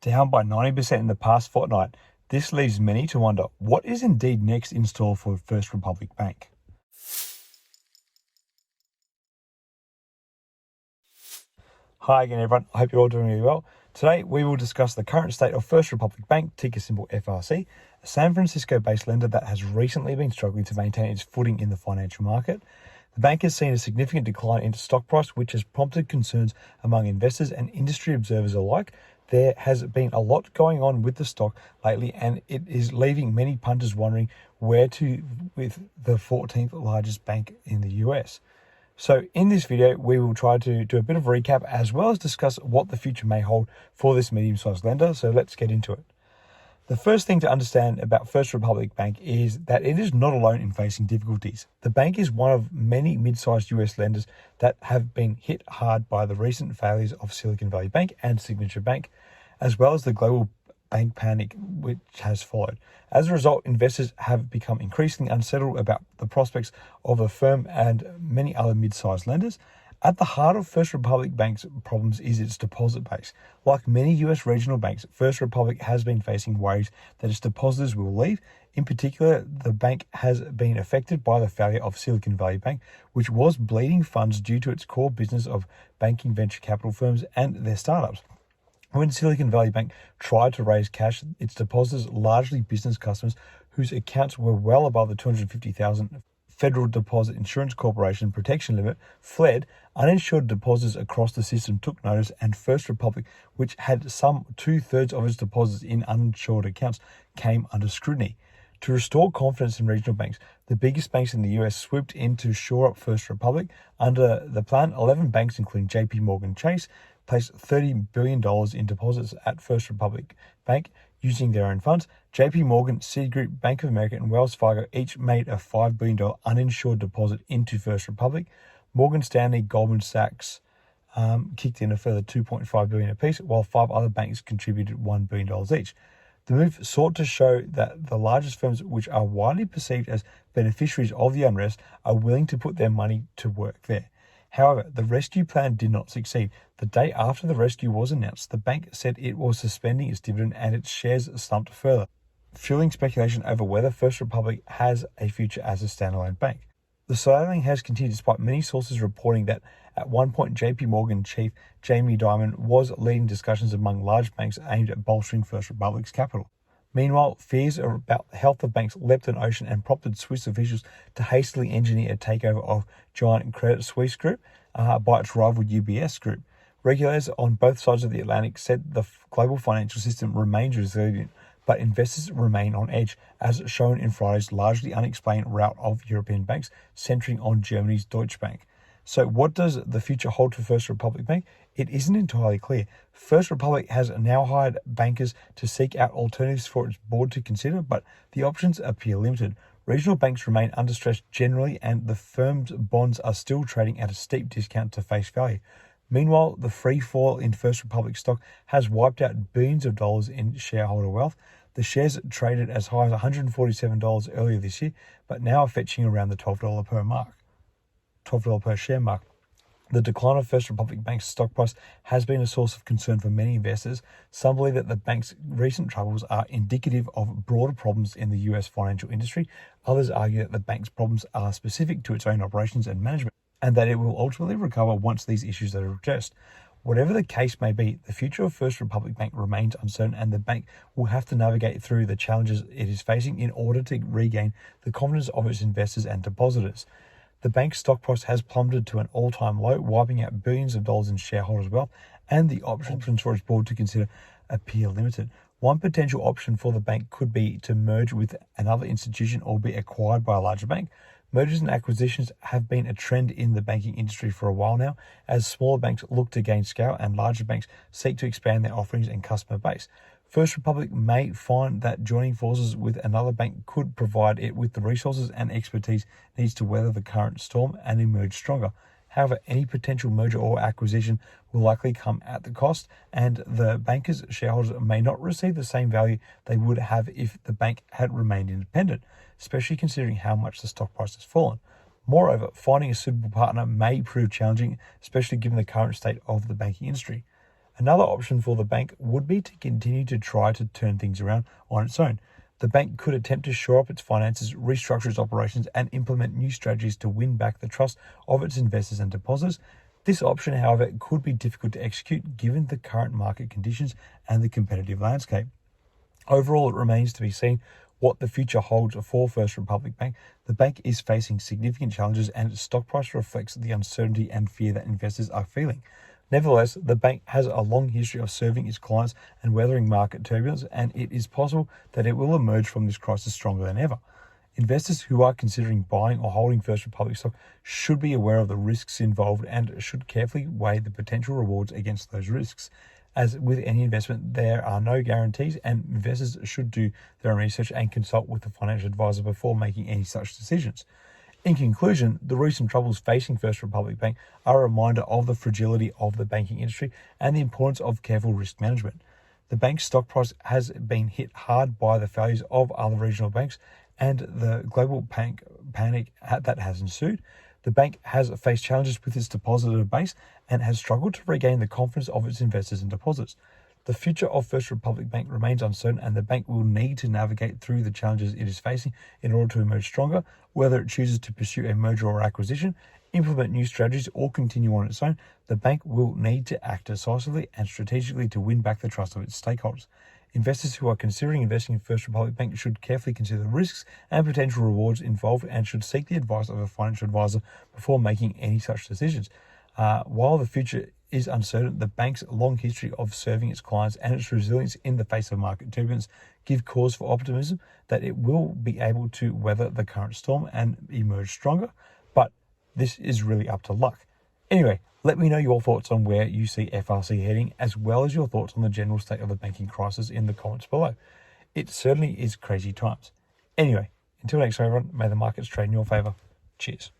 Down by 90% in the past fortnight, this leaves many to wonder what is indeed next in store for First Republic Bank. Hi again everyone, I hope you're all doing really well. Today we will discuss the current state of First Republic Bank, ticker symbol FRC, a San Francisco-based lender that has recently been struggling to maintain its footing in the financial market. The bank has seen a significant decline in stock price, which has prompted concerns among investors and industry observers alike. There has been a lot going on with the stock lately, and it is leaving many punters wondering where to with the 14th largest bank in the US. So in this video, we will try to do a bit of a recap as well as discuss what the future may hold for this medium-sized lender. So let's get into it. The first thing to understand about First Republic Bank is that it is not alone in facing difficulties. The bank is one of many mid-sized US lenders that have been hit hard by the recent failures of Silicon Valley Bank and Signature Bank, as well as the global bank panic which has followed. As a result, investors have become increasingly unsettled about the prospects of the firm and many other mid-sized lenders. At the heart of First Republic Bank's problems is its deposit base. Like many US regional banks, First Republic has been facing worries that its depositors will leave. In particular, the bank has been affected by the failure of Silicon Valley Bank, which was bleeding funds due to its core business of banking venture capital firms and their startups. When Silicon Valley Bank tried to raise cash, its depositors, largely business customers whose accounts were well above the $250,000 Federal Deposit Insurance Corporation protection limit, fled. Uninsured depositors across the system took notice, and First Republic, which had some 2/3 of its deposits in uninsured accounts, came under scrutiny. To restore confidence in regional banks, the biggest banks in the US swooped in to shore up First Republic. Under the plan, 11 banks, including JPMorgan Chase, placed $30 billion in deposits at First Republic Bank using their own funds. JPMorgan, Citigroup, Bank of America, and Wells Fargo each made a $5 billion uninsured deposit into First Republic. Morgan Stanley, Goldman Sachs kicked in a further $2.5 billion apiece, while 5 other banks contributed $1 billion each. The move sought to show that the largest firms, which are widely perceived as beneficiaries of the unrest, are willing to put their money to work there. However, the rescue plan did not succeed. The day after the rescue was announced, the bank said it was suspending its dividend and its shares slumped further, fueling speculation over whether First Republic has a future as a standalone bank. The slowing has continued despite many sources reporting that at one point JPMorgan chief Jamie Dimon was leading discussions among large banks aimed at bolstering First Republic's capital. Meanwhile, fears about the health of banks leapt an ocean and prompted Swiss officials to hastily engineer a takeover of giant Credit Suisse Group by its rival UBS Group. Regulators on both sides of the Atlantic said the global financial system remains resilient, but investors remain on edge, as shown in Friday's largely unexplained rout of European banks, centering on Germany's Deutsche Bank. So what does the future hold for First Republic Bank? It isn't entirely clear. First Republic has now hired bankers to seek out alternatives for its board to consider, but the options appear limited. Regional banks remain under stress generally, and the firm's bonds are still trading at a steep discount to face value. Meanwhile, the free fall in First Republic stock has wiped out billions of dollars in shareholder wealth. The shares traded as high as $147 earlier this year, but now are fetching around the $12 per share mark. The decline of First Republic Bank's stock price has been a source of concern for many investors. Some believe that the bank's recent troubles are indicative of broader problems in the US financial industry. Others argue that the bank's problems are specific to its own operations and management, and that it will ultimately recover once these issues are addressed. Whatever the case may be, the future of First Republic Bank remains uncertain, and the bank will have to navigate through the challenges it is facing in order to regain the confidence of its investors and depositors. The bank's stock price has plummeted to an all-time low, wiping out billions of dollars in shareholders' wealth, and the options for its board to consider appear limited. One potential option for the bank could be to merge with another institution or be acquired by a larger bank. Mergers and acquisitions have been a trend in the banking industry for a while now, as smaller banks look to gain scale and larger banks seek to expand their offerings and customer base. First Republic may find that joining forces with another bank could provide it with the resources and expertise it needs to weather the current storm and emerge stronger. However, any potential merger or acquisition will likely come at the cost, and the bankers' shareholders may not receive the same value they would have if the bank had remained independent, especially considering how much the stock price has fallen. Moreover, finding a suitable partner may prove challenging, especially given the current state of the banking industry. Another option for the bank would be to continue to try to turn things around on its own. The bank could attempt to shore up its finances, restructure its operations, and implement new strategies to win back the trust of its investors and depositors. This option, however, could be difficult to execute given the current market conditions and the competitive landscape. Overall, it remains to be seen what the future holds for First Republic Bank. The bank is facing significant challenges and its stock price reflects the uncertainty and fear that investors are feeling. Nevertheless, the bank has a long history of serving its clients and weathering market turbulence, and it is possible that it will emerge from this crisis stronger than ever. Investors who are considering buying or holding First Republic stock should be aware of the risks involved and should carefully weigh the potential rewards against those risks. As with any investment, there are no guarantees, and investors should do their own research and consult with a financial advisor before making any such decisions. In conclusion, the recent troubles facing First Republic Bank are a reminder of the fragility of the banking industry and the importance of careful risk management. The bank's stock price has been hit hard by the failures of other regional banks and the global panic that has ensued. The bank has faced challenges with its depositor base and has struggled to regain the confidence of its investors and depositors. The future of First Republic Bank remains uncertain, and the bank will need to navigate through the challenges it is facing in order to emerge stronger. Whether it chooses to pursue a merger or acquisition, implement new strategies, or continue on its own, the bank will need to act decisively and strategically to win back the trust of its stakeholders. Investors who are considering investing in First Republic Bank should carefully consider the risks and potential rewards involved and should seek the advice of a financial advisor before making any such decisions. While the future is uncertain, the bank's long history of serving its clients and its resilience in the face of market turbulence give cause for optimism that it will be able to weather the current storm and emerge stronger, but this is really up to luck. Anyway, let me know your thoughts on where you see FRC heading, as well as your thoughts on the general state of the banking crisis in the comments below. It certainly is crazy times. Anyway, until next time, everyone, may the markets trade in your favor. Cheers.